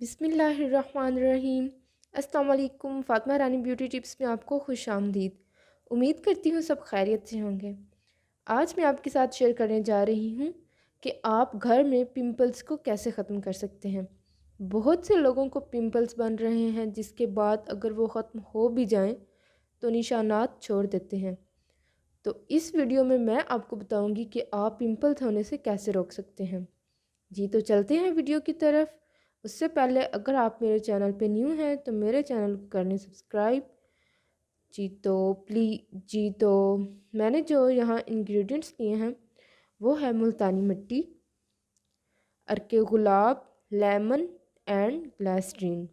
बिस्मिल्लाहिर्रहमानिर्रहीम। अस्सलाम वालेकुम। फ़ातिमा रानी ब्यूटी टिप्स में आपको खुश आमदीद। उम्मीद करती हूँ सब खैरियत से होंगे। आज मैं आपके साथ शेयर करने जा रही हूँ कि आप घर में पिंपल्स को कैसे ख़त्म कर सकते हैं। बहुत से लोगों को पिंपल्स बन रहे हैं जिसके बाद अगर वो ख़त्म हो भी जाएं तो निशानात छोड़ देते हैं। तो इस वीडियो में मैं आपको बताऊँगी कि आप पिंपल्स होने से कैसे रोक सकते हैं। जी तो चलते हैं वीडियो की तरफ। उससे पहले अगर आप मेरे चैनल पे न्यू हैं तो मेरे चैनल को करने सब्सक्राइब। जी तो मैंने जो यहाँ इंग्रेडिएंट्स लिए हैं वो है मुल्तानी मिट्टी, अर्के गुलाब, लेमन एंड ग्लिसरीन।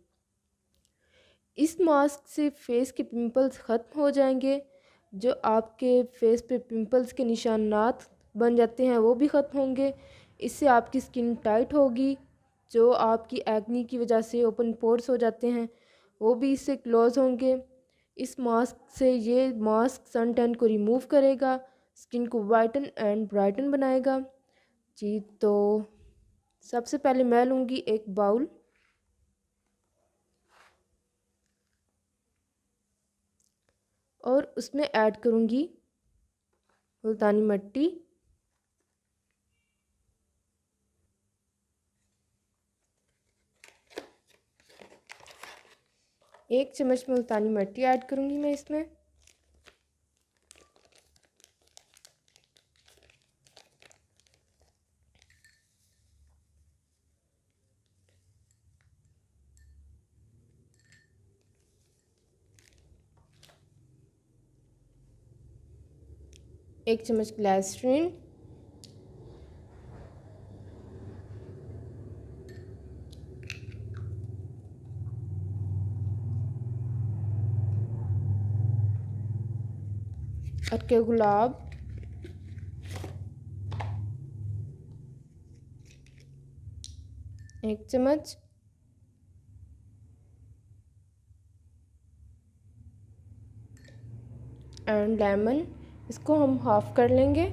इस मास्क से फेस के पिंपल्स ख़त्म हो जाएंगे। जो आपके फेस पे पिंपल्स के निशानात बन जाते हैं वो भी ख़त्म होंगे। इससे आपकी स्किन टाइट होगी। जो आपकी एक्नी की वजह से ओपन पोर्स हो जाते हैं वो भी इससे क्लोज़ होंगे। इस मास्क से ये मास्क सन टैन को रिमूव करेगा, स्किन को वाइटन एंड ब्राइटन बनाएगा। जी तो सबसे पहले मैं लूँगी एक बाउल और उसमें ऐड करूँगी मुल्तानी मिट्टी, एक चम्मच मुल्तानी मिट्टी ऐड करूँगी मैं इसमें। एक चम्मच ग्लिसरीन, अर्के गुलाब, एक चम्मच, एंड लेमन, इसको हम हाफ कर लेंगे।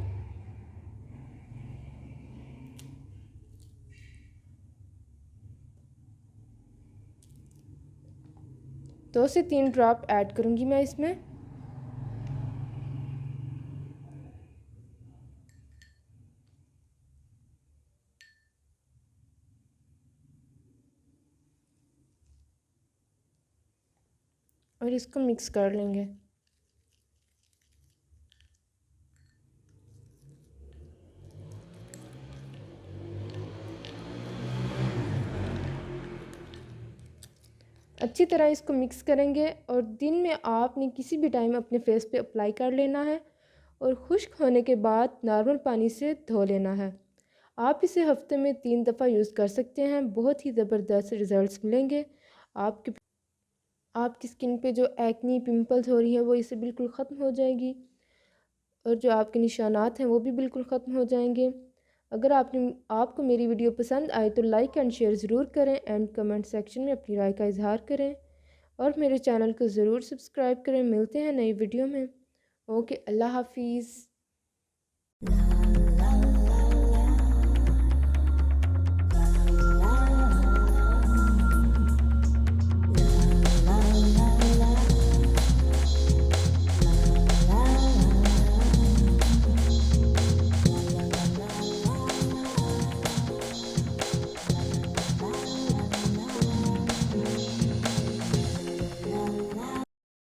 दो से तीन ड्रॉप ऐड करूँगी मैं इसमें। और इसको मिक्स कर लेंगे। अच्छी तरह इसको मिक्स करेंगे और दिन में आपने किसी भी टाइम अपने फेस पे अप्लाई कर लेना है और खुश्क होने के बाद नॉर्मल पानी से धो लेना है। आप इसे हफ्ते में 3 दफ़ा यूज़ कर सकते हैं। बहुत ही ज़बरदस्त रिज़ल्ट्स मिलेंगे। आपकी स्किन पे जो एक्नी पिंपल्स हो रही है वो इससे बिल्कुल ख़त्म हो जाएगी और जो आपके निशानात हैं वो भी बिल्कुल ख़त्म हो जाएंगे। अगर आपको मेरी वीडियो पसंद आए तो लाइक एंड शेयर ज़रूर करें एंड कमेंट सेक्शन में अपनी राय का इजहार करें और मेरे चैनल को ज़रूर सब्सक्राइब करें। मिलते हैं नई वीडियो में। ओके, अल्लाह हाफिज़।